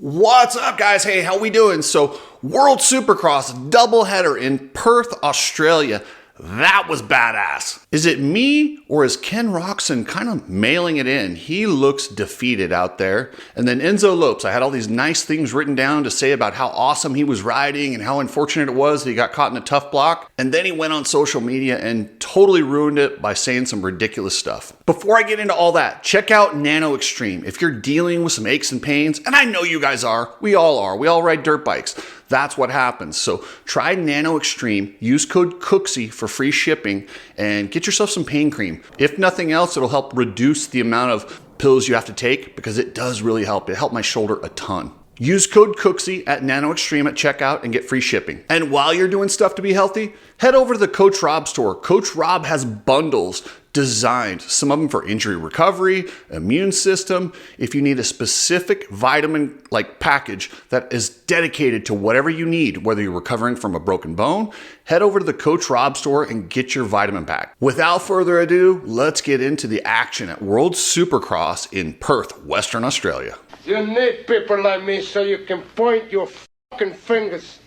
What's up, guys? Hey, how we doing? So, World Supercross doubleheader in Perth, Australia. That was badass. Is it me or is Ken Roczen kind of mailing it in? He looks defeated out there. And then Enzo Lopes, I had all these nice things written down to say about how awesome he was riding and how unfortunate it was that he got caught in a tough block. And then he went on social media and totally ruined it by saying some ridiculous stuff. Before I get into all that, check out Nano-tech. If you're dealing with some aches and pains, and I know you guys are, we all ride dirt bikes. That's what happens. So try Nano-tech, use code COOKSY for free shipping, and get yourself some pain cream. If nothing else, it'll help reduce the amount of pills you have to take because it does really help. It helped my shoulder a ton. Use code COOKSY at Nano-tech at checkout and get free shipping. And while you're doing stuff to be healthy, head over to the Coach Rob store. Coach Rob has bundles designed, some of them for injury recovery, immune system. If you need a specific vitamin package that is dedicated to whatever you need, whether you're recovering from a broken bone, head over to the Coach Rob store and get your vitamin pack. Without further ado, let's get into the action at World Supercross in Perth, Western Australia. You need people like me so you can point your fucking fingers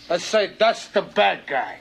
and say, that's the bad guy.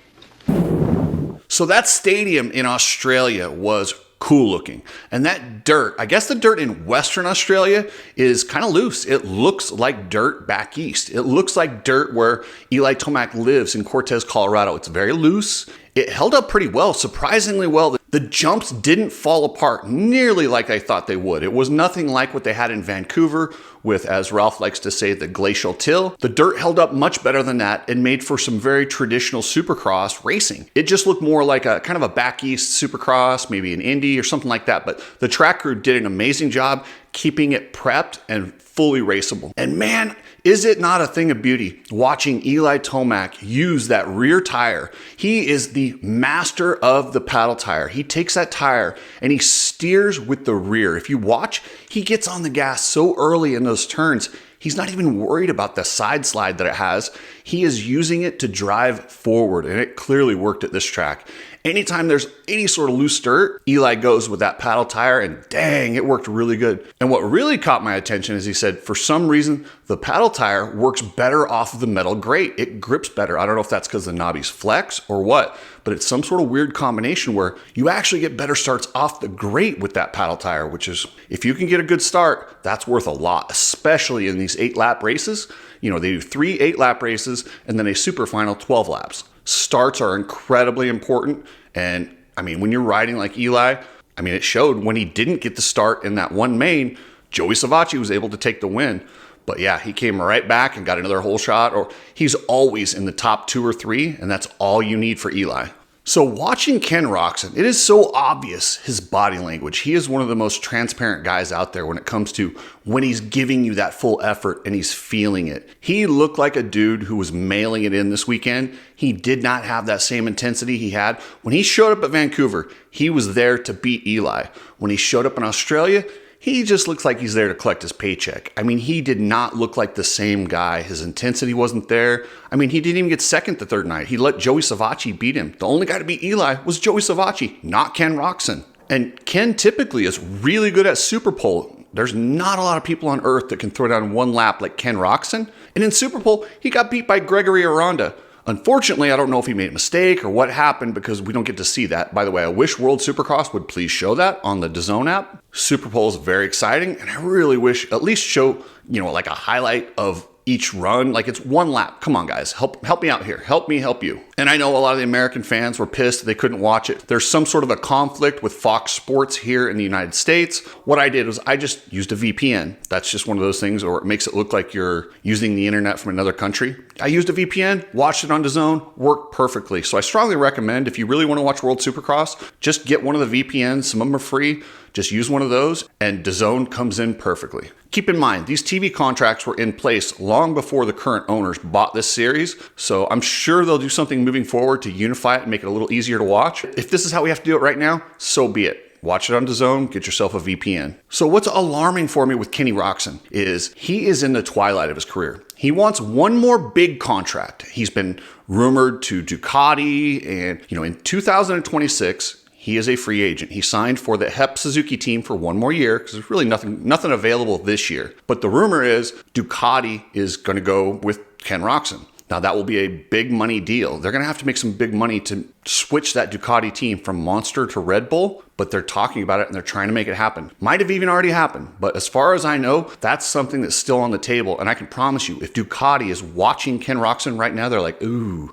So that stadium in Australia was cool looking. And that dirt, I guess the dirt in Western Australia is kind of loose. It looks like dirt back east. It looks like dirt where Eli Tomac lives in Cortez, Colorado. It's very loose. It held up pretty well, surprisingly well. The jumps didn't fall apart nearly like I thought they would. It was nothing like what they had in Vancouver with, as Ralph likes to say, the glacial till. The dirt held up much better than that and made for some very traditional supercross racing. It just looked more like a kind of a back east supercross, maybe an Indy or something like that. But the track crew did an amazing job keeping it prepped and fully raceable. And man, is it not a thing of beauty watching Eli Tomac use that rear tire? He is the master of the paddle tire. He takes that tire and he steers with the rear. If you watch, he gets on the gas so early in those turns, he's not even worried about the side slide that it has. He is using it to drive forward, and it clearly worked at this track. Anytime there's any sort of loose dirt, Eli goes with that paddle tire, and dang, it worked really good. And what really caught my attention is he said, for some reason, the paddle tire works better off of the metal grate. It grips better. I don't know if that's because the knobbies flex or what, but it's some sort of weird combination where you actually get better starts off the grate with that paddle tire, which is, if you can get a good start, that's worth a lot, especially in these 8-lap races. You know, they do 3 8-lap races and then a super final 12 laps. Starts are incredibly important. And I mean, when you're riding like Eli, I mean, it showed when he didn't get the start in that one main, Joey Savatgy was able to take the win. But yeah, he came right back and got another whole shot, or he's always in the top 2 or 3, and that's all you need for Eli. So watching Ken Roczen, it is so obvious his body language. He is one of the most transparent guys out there when it comes to when he's giving you that full effort and he's feeling it. He looked like a dude who was mailing it in this weekend. He did not have that same intensity he had. When he showed up at Vancouver, he was there to beat Eli. When he showed up in Australia, he just looks like he's there to collect his paycheck. I mean, he did not look like the same guy. His intensity wasn't there. I mean, he didn't even get second the third night. He let Joey Savatgy beat him. The only guy to beat Eli was Joey Savatgy, not Ken Roczen. And Ken typically is really good at Superpole. There's not a lot of people on earth that can throw down one lap like Ken Roczen. And in Superpole, he got beat by Gregory Aranda. Unfortunately, I don't know if he made a mistake or what happened because we don't get to see that. By the way, I wish World Supercross would please show that on the DAZN app. Superpole is very exciting, and I really wish at least show, like a highlight of each run. Like, it's one lap. Come on, guys. Help me out here. Help me help you. And I know a lot of the American fans were pissed they couldn't watch it. There's some sort of a conflict with Fox Sports here in the United States. What I did was I just used a VPN. That's just one of those things, or it makes it look like you're using the internet from another country. I used a VPN, watched it on DAZN, worked perfectly. So I strongly recommend, if you really want to watch World Supercross, just get one of the VPNs. Some of them are free. Just use one of those, and DAZN comes in perfectly. Keep in mind, these TV contracts were in place long before the current owners bought this series, so I'm sure they'll do something moving forward to unify it and make it a little easier to watch. If this is how we have to do it right now, so be it. Watch it on DAZN, get yourself a VPN. So what's alarming for me with Kenny Roczen is he is in the twilight of his career. He wants one more big contract. He's been rumored to Ducati, and in 2026, he is a free agent. He signed for the HEP Suzuki team for one more year because there's really nothing available this year. But the rumor is Ducati is going to go with Ken Roczen. Now, that will be a big money deal. They're going to have to make some big money to switch that Ducati team from Monster to Red Bull, but they're talking about it and they're trying to make it happen. Might have even already happened, but as far as I know, that's something that's still on the table. And I can promise you, if Ducati is watching Ken Roczen right now, they're like, ooh,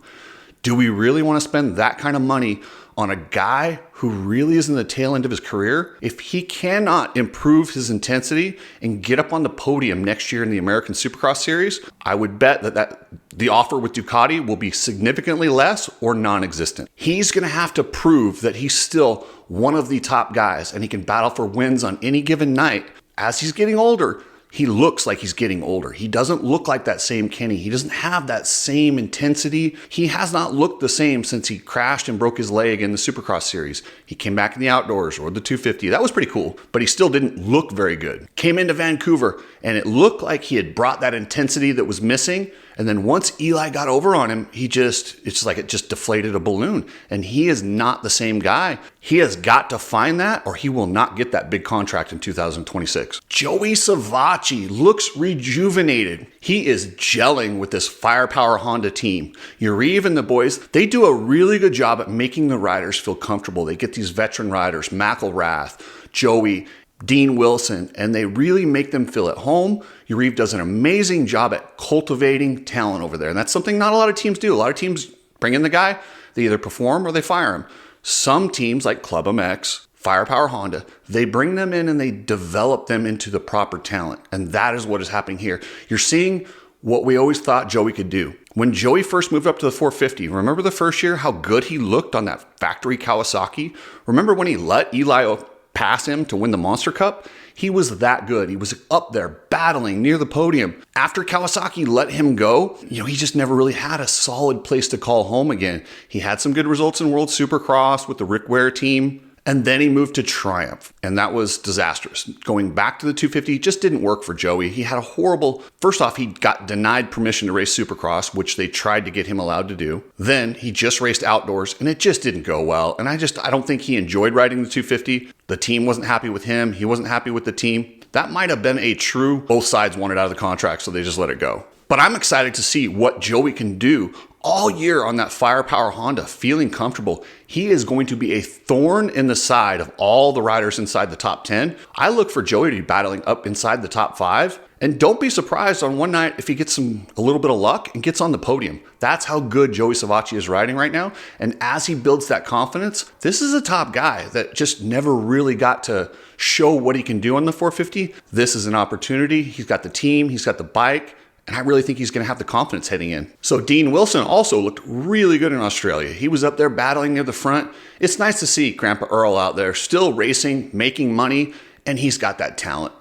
do we really want to spend that kind of money on a guy who really is in the tail end of his career? If he cannot improve his intensity and get up on the podium next year in the American Supercross Series, I would bet that the offer with Ducati will be significantly less or non-existent. He's going to have to prove that he's still one of the top guys and he can battle for wins on any given night. As he's getting older, he looks like he's getting older. He doesn't look like that same Kenny. He doesn't have that same intensity. He has not looked the same since he crashed and broke his leg in the Supercross Series. He came back in the outdoors or the 250. That was pretty cool, but he still didn't look very good. Came into Vancouver and it looked like he had brought that intensity that was missing. And then once Eli got over on him, it's like it just deflated a balloon. And he is not the same guy. He has got to find that or he will not get that big contract in 2026. Joey Savatgy looks rejuvenated. He is gelling with this firepower Honda team. Yariv and the boys, they do a really good job at making the riders feel comfortable. They get these veteran riders, McElrath, Joey, Dean Wilson, and they really make them feel at home. Yariv does an amazing job at cultivating talent over there. And that's something not a lot of teams do. A lot of teams bring in the guy, they either perform or they fire him. Some teams like Club MX, Firepower Honda, they bring them in and they develop them into the proper talent. And that is what is happening here. You're seeing what we always thought Joey could do. When Joey first moved up to the 450, remember the first year, how good he looked on that factory Kawasaki? Remember when he let Eli pass him to win the Monster Cup? He was that good. He was up there battling near the podium. After Kawasaki let him go, he just never really had a solid place to call home again. He had some good results in World Supercross with the Rick Ware team. And then he moved to Triumph, and that was disastrous. Going back to the 250 just didn't work for Joey. He had a horrible, first off, he got denied permission to race Supercross, which they tried to get him allowed to do. Then he just raced outdoors, and it just didn't go well. And I don't think he enjoyed riding the 250. The team wasn't happy with him. He wasn't happy with the team. That might have been a true, both sides wanted out of the contract, so they just let it go. But I'm excited to see what Joey can do all year on that Firepower Honda, feeling comfortable. He is going to be a thorn in the side of all the riders inside the top 10. I look for Joey to be battling up inside the top 5. And don't be surprised on one night if he gets a little bit of luck and gets on the podium. That's how good Joey Savatgy is riding right now. And as he builds that confidence, this is a top guy that just never really got to show what he can do on the 450. This is an opportunity. He's got the team, he's got the bike, and I really think he's going to have the confidence heading in. So Dean Wilson also looked really good in Australia. He was up there battling near the front. It's nice to see Grandpa Earl out there still racing, making money, and he's got that talent.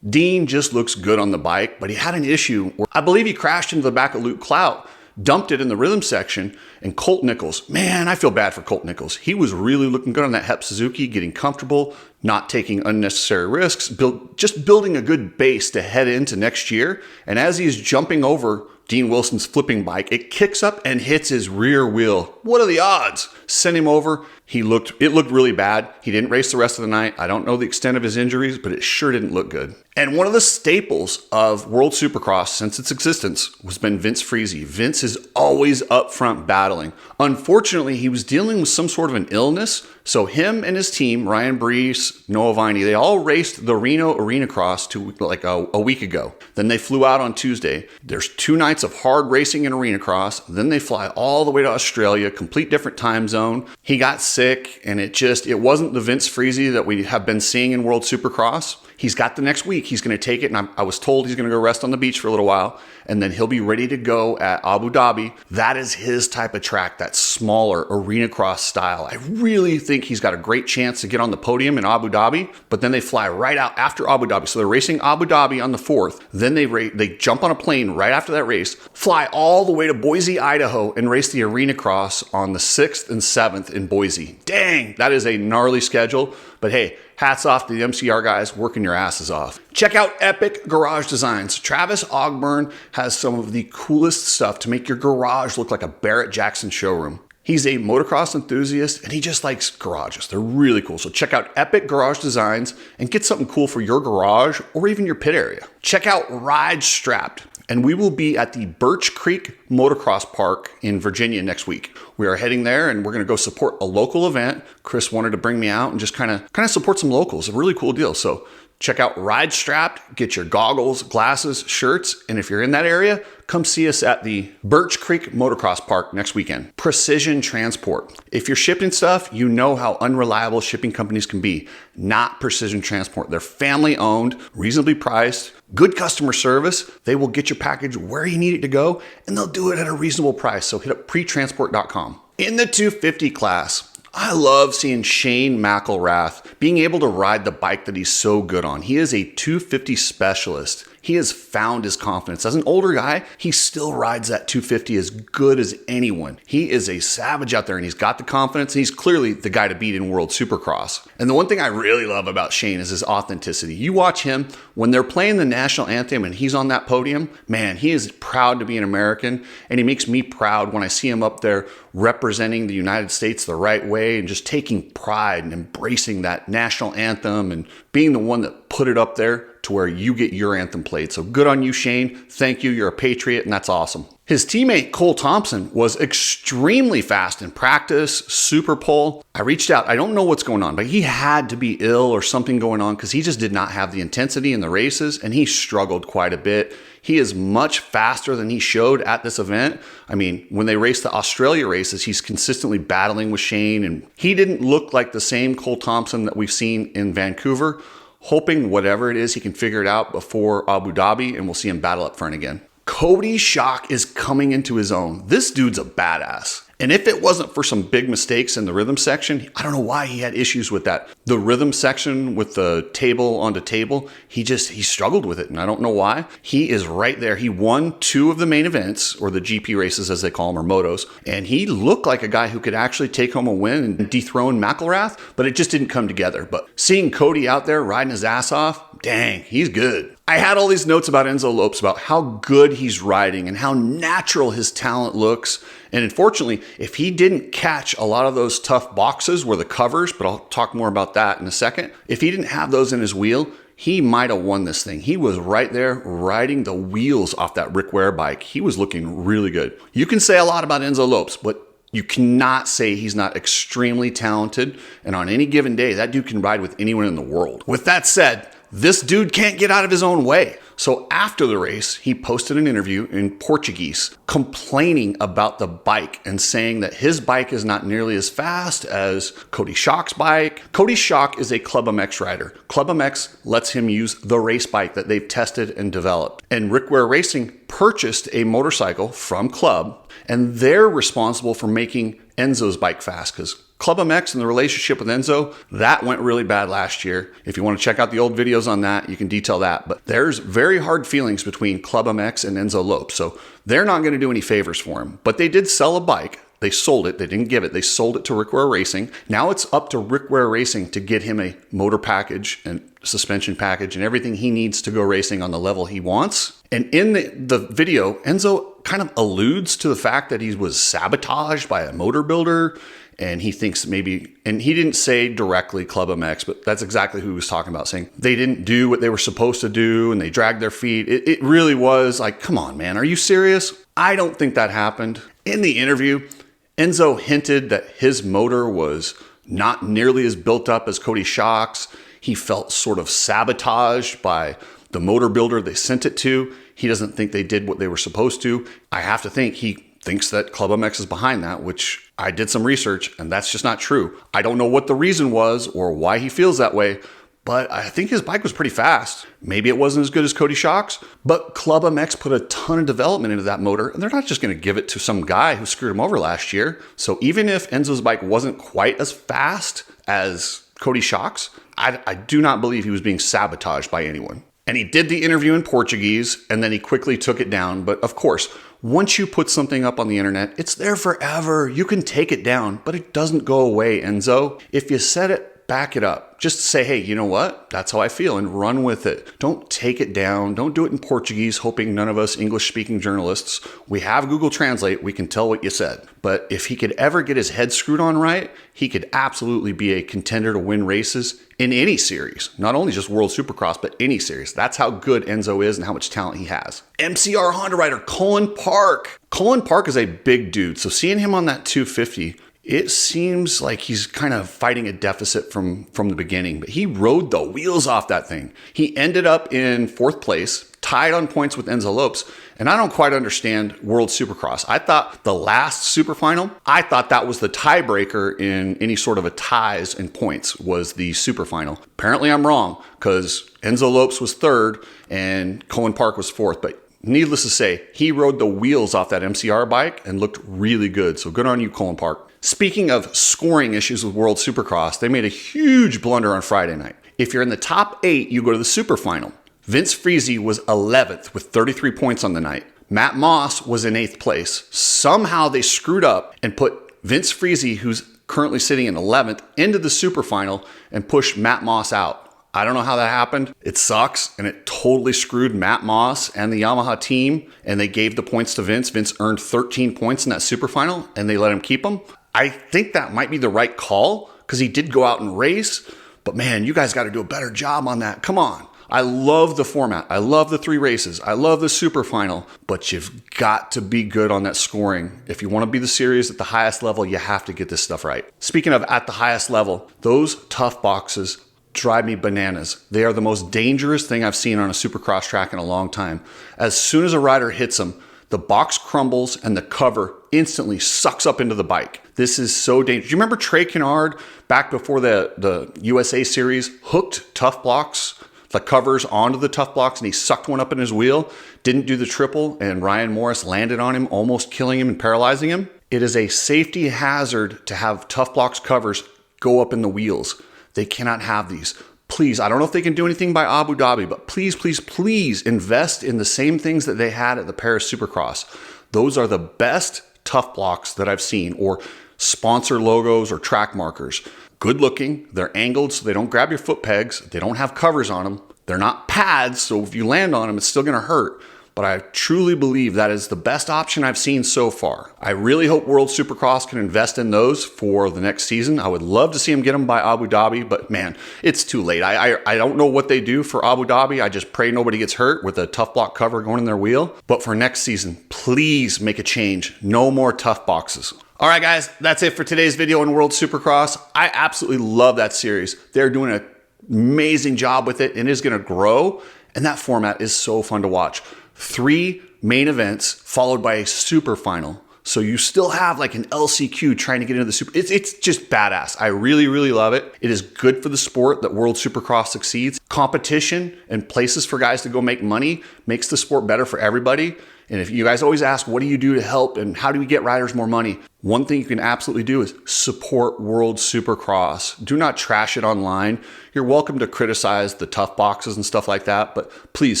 Dean just looks good on the bike, but he had an issue where I believe he crashed into the back of Luke Clout, dumped it in the rhythm section, and Colt Nichols, man, I feel bad for Colt Nichols. He was really looking good on that HEP Suzuki, getting comfortable, not taking unnecessary risks, just building a good base to head into next year. And as he's jumping over Dean Wilson's flipping bike, it kicks up and hits his rear wheel. What are the odds? Sent him over. It looked really bad. He didn't race the rest of the night. I don't know the extent of his injuries, but it sure didn't look good. And one of the staples of World Supercross since its existence has been Vince Friese. Vince is always up front battling. Unfortunately, he was dealing with some sort of an illness, so him and his team, Ryan Brees, Noah Viney, they all raced the Reno Arena Cross like a week ago. Then they flew out on Tuesday. There's 2 nights of hard racing in Arena Cross. Then they fly all the way to Australia, complete different time zone. He got sick, and it wasn't the Vince Friese that we have been seeing in World Supercross. He's got the next week. He's going to take it, and I was told he's going to go rest on the beach for a little while, and then he'll be ready to go at Abu Dhabi. That is his type of track, that smaller Arena Cross style. I really think he's got a great chance to get on the podium in Abu Dhabi, but then they fly right out after Abu Dhabi. So they're racing Abu Dhabi on the 4th. Then they jump on a plane right after that race, fly all the way to Boise, Idaho, and race the Arena Cross on the 6th and 7th in Boise. Dang, that is a gnarly schedule, but hey, hats off to the MCR guys working your asses off. Check out Epic Garage Designs. Travis Ogburn has some of the coolest stuff to make your garage look like a Barrett Jackson showroom. He's a motocross enthusiast and he just likes garages. They're really cool. So check out Epic Garage Designs and get something cool for your garage or even your pit area. Check out Ride Strapped, and we will be at the Birch Creek Motocross Park in Virginia next week. We are heading there and we're going to go support a local event. Chris wanted to bring me out and just kind of support some locals. A really cool deal. So check out Ride Strapped, get your goggles, glasses, shirts, and if you're in that area, come see us at the Birch Creek Motocross Park next weekend. Precision Transport. If you're shipping stuff, you know how unreliable shipping companies can be. Not Precision Transport. They're family owned, reasonably priced, good customer service. They will get your package where you need it to go, and they'll do it at a reasonable price. So hit up pretransport.com. In the 250 class, I love seeing Shane McElrath being able to ride the bike that he's so good on. He is a 250 specialist. He has found his confidence. As an older guy, he still rides that 250 as good as anyone. He is a savage out there and he's got the confidence and he's clearly the guy to beat in World Supercross. And the one thing I really love about Shane is his authenticity. You watch him when they're playing the national anthem and he's on that podium, man, he is proud to be an American, and he makes me proud when I see him up there representing the United States the right way and just taking pride and embracing that national anthem and being the one that put it up there to where you get your anthem played. So good on you, Shane. Thank you. You're a patriot, and that's awesome. His teammate, Cole Thompson, was extremely fast in practice, super pole. I reached out. I don't know what's going on, but he had to be ill or something going on because he just did not have the intensity in the races, and he struggled quite a bit. He is much faster than he showed at this event. I mean, when they race the Australia races, he's consistently battling with Shane, and he didn't look like the same Cole Thompson that we've seen in Vancouver. Hoping whatever it is, he can figure it out before Abu Dhabi, and we'll see him battle up front again. Cody Schock is coming into his own. This dude's a badass. And if it wasn't for some big mistakes in the rhythm section, I don't know why he had issues with that. The rhythm section with the table onto table, he struggled with it, and I don't know why. He is right there. He won 2 of the main events, or the GP races as they call them, or motos, and he looked like a guy who could actually take home a win and dethrone McElrath, but it just didn't come together. But seeing Cody out there riding his ass off, dang, he's good. I had all these notes about Enzo Lopes, about how good he's riding and how natural his talent looks. And unfortunately, if he didn't catch a lot of those tough boxes where the covers, but I'll talk more about that in a second, if he didn't have those in his wheel, he might have won this thing. He was right there riding the wheels off that Rick Ware bike. He was looking really good. You can say a lot about Enzo Lopes, but you cannot say he's not extremely talented. And on any given day, that dude can ride with anyone in the world. With that said, this dude can't get out of his own way. So after the race, he posted an interview in Portuguese complaining about the bike and saying that his bike is not nearly as fast as Cody Schock's bike. Cody Schock is a Club MX rider. Club MX lets him use the race bike that they've tested and developed. And Rick Ware Racing purchased a motorcycle from Club, and they're responsible for making Enzo's bike fast because Club MX and the relationship with Enzo, that went really bad last year. If you want to check out the old videos on that, you can detail that. But there's very hard feelings between Club MX and Enzo Lopes. So they're not going to do any favors for him. But they did sell a bike. They sold it. They didn't give it. They sold it to Rick Ware Racing. Now it's up to Rick Ware Racing to get him a motor package and suspension package and everything he needs to go racing on the level he wants. And in the video, Enzo kind of alludes to the fact that he was sabotaged by a motor builder. And he thinks maybe, and he didn't say directly Club MX, but that's exactly who he was talking about, saying they didn't do what they were supposed to do and they dragged their feet. It really was like, come on, man, are you serious? I don't think that happened. In the interview, Enzo hinted that his motor was not nearly as built up as Cody Schock's. He felt sort of sabotaged by the motor builder they sent it to. He doesn't think they did what they were supposed to. I have to think he thinks that Club MX is behind that, which I did some research, and that's just not true. I don't know what the reason was or why he feels that way, but I think his bike was pretty fast. Maybe it wasn't as good as Cody Schock's, but Club MX put a ton of development into that motor, and they're not just going to give it to some guy who screwed him over last year. So even if Enzo's bike wasn't quite as fast as Cody Schock's, I do not believe he was being sabotaged by anyone. And he did the interview in Portuguese, and then he quickly took it down. But of course, once you put something up on the internet, it's there forever. You can take it down, but it doesn't go away, Enzo. If you said it back it up. Just say, hey, you know what? That's how I feel, and run with it. Don't take it down. Don't do it in Portuguese, hoping none of us English-speaking journalists. We have Google Translate. We can tell what you said. But if he could ever get his head screwed on right, he could absolutely be a contender to win races in any series. Not only just World Supercross, but any series. That's how good Enzo is and how much talent he has. MCR Honda rider Colin Park. Colin Park is a big dude. So seeing him on that 250, it seems like he's kind of fighting a deficit from the beginning, but he rode the wheels off that thing. He ended up in 4th place, tied on points with Enzo Lopes, and I don't quite understand World Supercross. I thought the last super final, I thought that was the tiebreaker in any sort of a ties in points was the super final. Apparently I'm wrong, because Enzo Lopes was 3rd and Colin Park was 4th, but needless to say, he rode the wheels off that MCR bike and looked really good. So good on you, Colin Park. Speaking of scoring issues with World Supercross, they made a huge blunder on Friday night. If you're in the top 8, you go to the super final. Vince Friese was 11th with 33 points on the night. Matt Moss was in 8th place. Somehow they screwed up and put Vince Friese, who's currently sitting in 11th, into the super final and pushed Matt Moss out. I don't know how that happened. It sucks, and it totally screwed Matt Moss and the Yamaha team, and they gave the points to Vince. Vince earned 13 points in that super final, and they let him keep them. I think that might be the right call because he did go out and race, but man, you guys got to do a better job on that. Come on. I love the format. I love the 3 races. I love the super final, but you've got to be good on that scoring. If you want to be the series at the highest level, you have to get this stuff right. Speaking of at the highest level, those tough boxes drive me bananas. They are the most dangerous thing I've seen on a supercross track in a long time. As soon as a rider hits them, the box crumbles and the cover instantly sucks up into the bike. This is so dangerous. Do you remember Trey Kennard back before the USA series hooked tough blocks, the covers onto the tough blocks, and he sucked one up in his wheel, didn't do the triple, and Ryan Morris landed on him, almost killing him and paralyzing him? It is a safety hazard to have tough blocks covers go up in the wheels. They cannot have these. Please, I don't know if they can do anything by Abu Dhabi, but please, please, please invest in the same things that they had at the Paris Supercross. Those are the best tough blocks that I've seen, or sponsor logos or track markers. Good looking, they're angled so they don't grab your foot pegs, they don't have covers on them, they're not pads, so if you land on them, it's still gonna hurt. But I truly believe that is the best option I've seen so far. I really hope World Supercross can invest in those for the next season. I would love to see them get them by Abu Dhabi, but man, it's too late. I don't know what they do for Abu Dhabi. I just pray nobody gets hurt with a tough block cover going in their wheel. But for next season, please make a change. No more tough boxes. All right, guys, that's it for today's video on World Supercross. I absolutely love that series. They're doing an amazing job with it, and it is going to grow, and that format is so fun to watch. 3 main events followed by a super final. So you still have like an LCQ trying to get into the super. It's just badass. I really, really love it. It is good for the sport that World Supercross succeeds. Competition and places for guys to go make money makes the sport better for everybody. And if you guys always ask, what do you do to help and how do we get riders more money? One thing you can absolutely do is support World Supercross. Do not trash it online. You're welcome to criticize the tough boxes and stuff like that, but please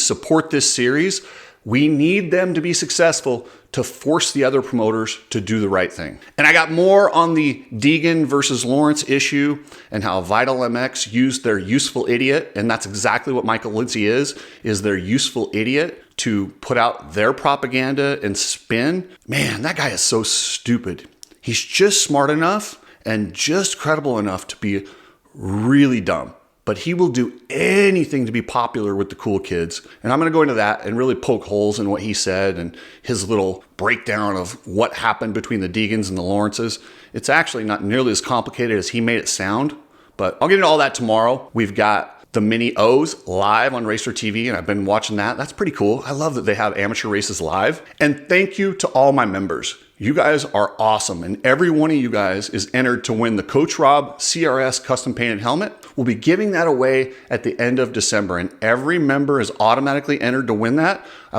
support this series. We need them to be successful to force the other promoters to do the right thing. And I got more on the Deegan versus Lawrence issue and how Vital MX used their useful idiot, and that's exactly what Michael Lindsay is their useful idiot to put out their propaganda and spin. Man, that guy is so stupid. He's just smart enough and just credible enough to be really dumb. But he will do anything to be popular with the cool kids. And I'm going to go into that and really poke holes in what he said and his little breakdown of what happened between the Deegans and the Lawrences. It's actually not nearly as complicated as he made it sound, but I'll get into all that tomorrow. We've got the Mini O's live on Racer TV, and I've been watching that. That's pretty cool. I love that they have amateur races live. And thank you to all my members. You guys are awesome, and every one of you guys is entered to win the Coach Rob CRS custom painted helmet. We'll be giving that away at the end of December, and every member is automatically entered to win that.